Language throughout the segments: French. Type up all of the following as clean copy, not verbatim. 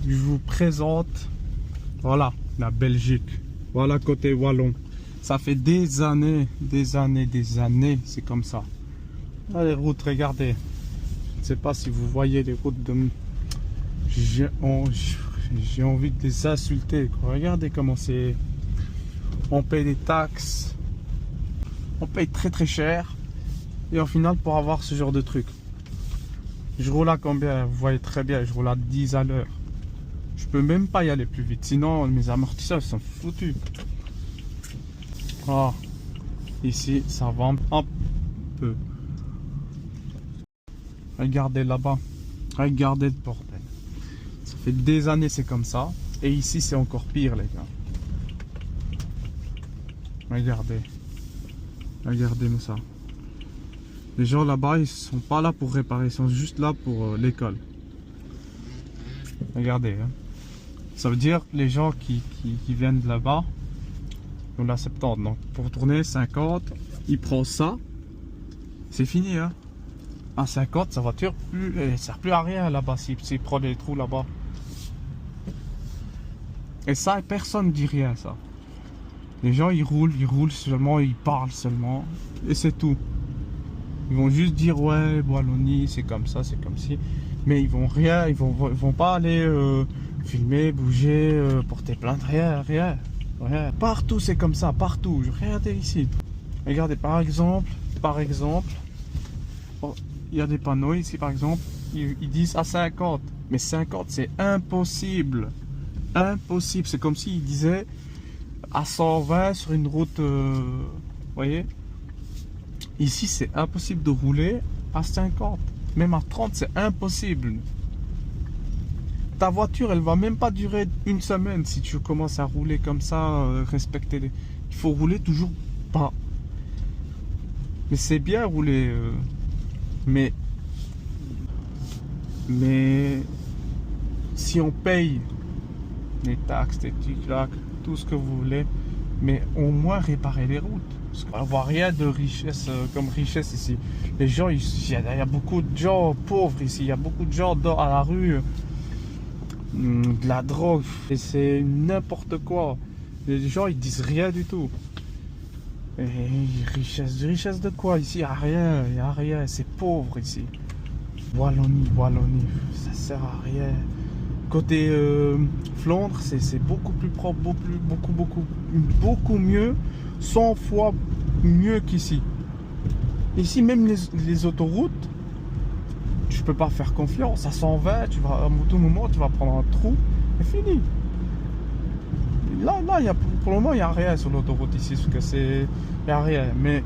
je vous présente, voilà, la Belgique. Voilà côté wallon. Ça fait des années, c'est comme ça. Là, les routes, regardez. Je ne sais pas si vous voyez les routes de... J'ai envie de les insulter, quoi. Regardez comment c'est... On paye des taxes. On paye très très cher. Et au final, pour avoir ce genre de truc. Je roule à combien? Vous voyez très bien, je roule à 10 à l'heure. Je peux même pas y aller plus vite. Sinon, mes amortisseurs sont foutus. Oh. Ici, ça va un peu. Regardez là-bas. Regardez le bordel. Ça fait des années, c'est comme ça. Et ici, c'est encore pire, les gars. Regardez. Regardez-moi ça. Les gens là-bas, ils sont pas là pour réparer. Ils sont juste là pour l'école. Regardez. Hein. Ça veut dire les gens qui viennent de là-bas, on a 70. Donc pour tourner 50, il prend ça. C'est fini. Hein. À 50, sa voiture, elle ne sert plus à rien là-bas s'il prend des trous là-bas. Et ça, personne ne dit rien, ça. Les gens, ils roulent seulement, ils parlent seulement. Et c'est tout. Ils vont juste dire, ouais, Wallonie, c'est comme ça, c'est comme ci. Mais ils vont rien, ils vont pas aller filmer, bouger, porter plainte, rien. Partout, c'est comme ça, partout. Regardez ici. Regardez, par exemple, oh, il y a des panneaux ici, par exemple, ils disent à 50. Mais 50, c'est impossible. Impossible. C'est comme s'ils disaient à 120 sur une route, voyez. Ici, c'est impossible de rouler à 50. Même à 30, c'est impossible. Ta voiture, elle va même pas durer une semaine si tu commences à rouler comme ça, respecter les... Il faut rouler toujours pas. Mais c'est bien rouler. Mais si on paye les taxes, les tic-tac, tout ce que vous voulez, mais au moins réparer les routes. Parce qu'on ne voit rien de richesse comme richesse ici. Les gens, il y a beaucoup de gens pauvres ici. Il y a beaucoup de gens à la rue. De la drogue. Et c'est n'importe quoi. Les gens, ils disent rien du tout. Et richesse de quoi? Ici, il n'y a rien. C'est pauvre ici. Wallonie. Ça sert à rien. Côté Flandre, c'est beaucoup plus propre, beaucoup mieux, 100 fois mieux qu'ici. Ici, même les autoroutes, tu peux pas faire confiance. À 120, à tout moment, tu vas prendre un trou et fini. Là, pour le moment, il n'y a rien sur l'autoroute ici, parce que il n'y a rien. Mais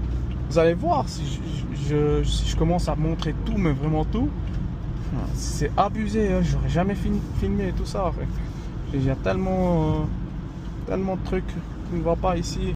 vous allez voir, si je commence à montrer tout, mais vraiment tout, c'est abusé, hein. J'aurais jamais filmé tout ça. Il y a tellement de trucs qui ne vont pas ici.